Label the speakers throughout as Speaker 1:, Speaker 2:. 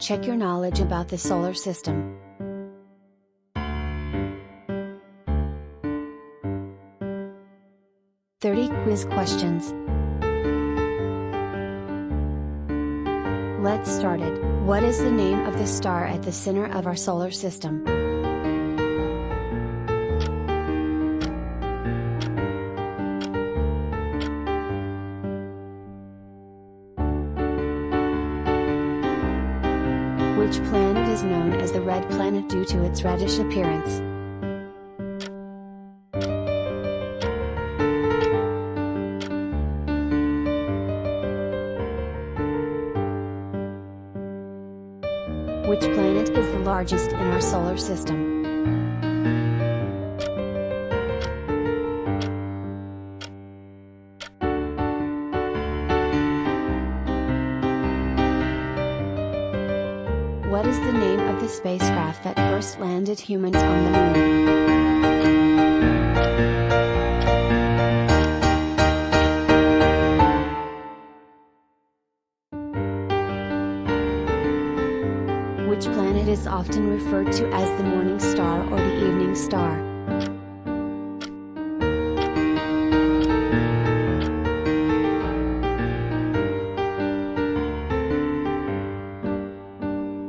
Speaker 1: check your knowledge about the solar system. "30 quiz questions. Let's start it. What is the name of the star at the center of our solar system? Which planet is known as the red planet due to its reddish appearance? Which planet is the largest in our solar system? What is the name of the spacecraft that first landed humans on the moon? Which planet is often referred to as the morning star or the evening star?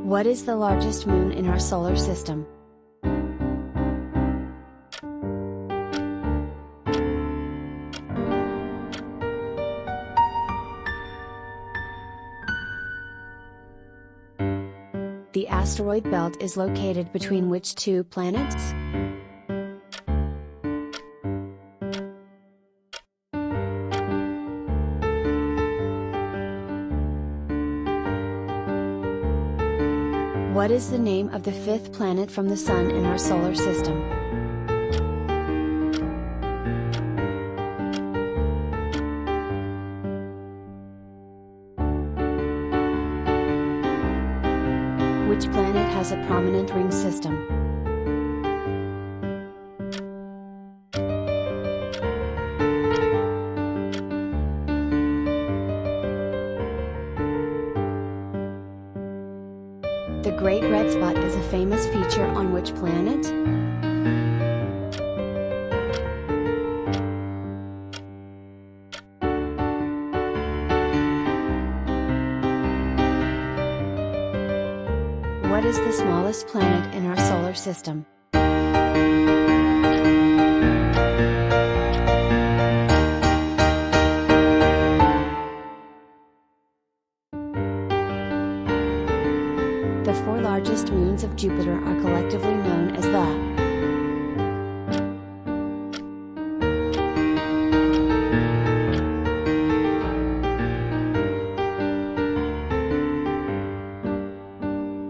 Speaker 1: What is the largest moon in our solar system? The asteroid belt is located between which two planets? What is the name of the fifth planet from the Sun in our solar system? Which planet has a prominent ring system? The Great Red Spot is a famous feature on which planet? What is the smallest planet in our solar system? The four largest moons of Jupiter are collectively known as the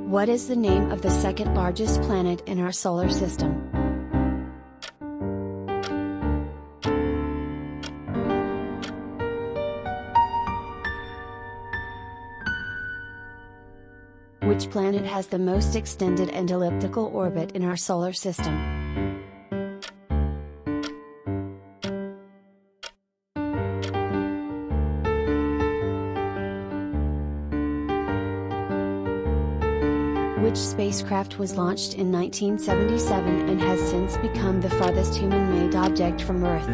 Speaker 1: What is the name of the second largest planet in our solar system? Which planet has the most extended and elliptical orbit in our solar system? Which spacecraft was launched in 1977 and has since become the farthest human-made object from Earth?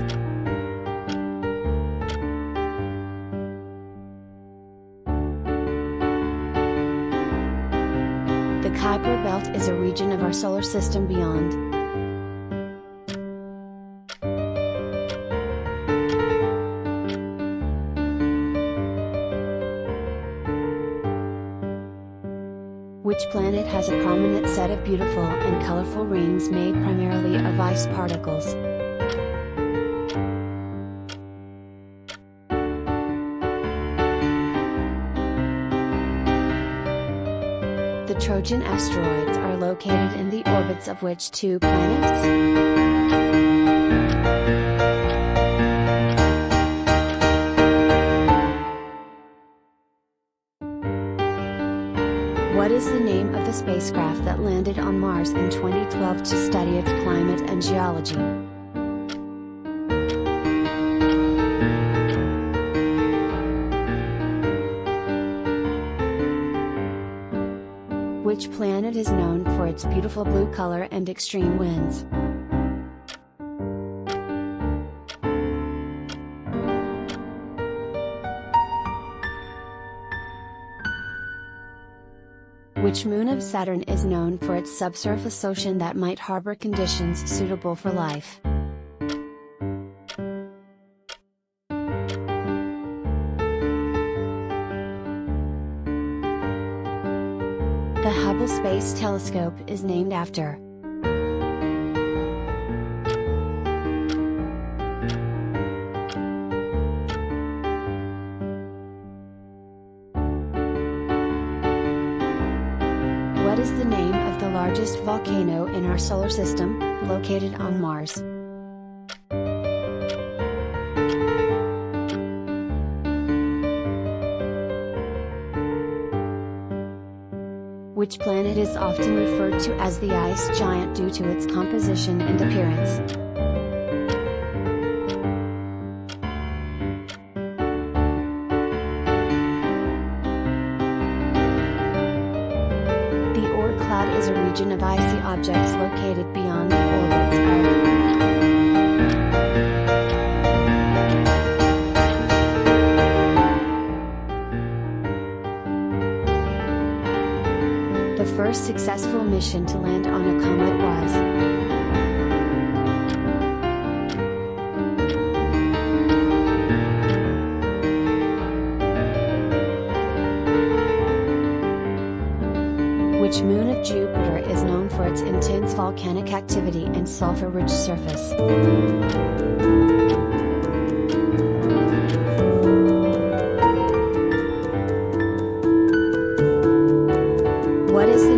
Speaker 1: The Kuiper Belt is a region of our solar system beyond Which planet has a prominent set of beautiful and colorful rings made primarily of ice particles? The Trojan asteroids are located in the orbits of which two planets? What is the name of the spacecraft that landed on Mars in 2012 to study its climate and geology? Which planet is known for its beautiful blue color and extreme winds? Which moon of Saturn is known for its subsurface ocean that might harbor conditions suitable for life? The Hubble Space Telescope is named after. What is the name of the largest volcano in our solar system, located on Mars? Which planet is often referred to as the ice giant due to its composition and appearance? The Oort cloud is a region of icy objects located beyond the orbits of. The first successful mission to land on a comet was. Which moon of Jupiter is known for its intense volcanic activity and sulfur-rich surface? What is the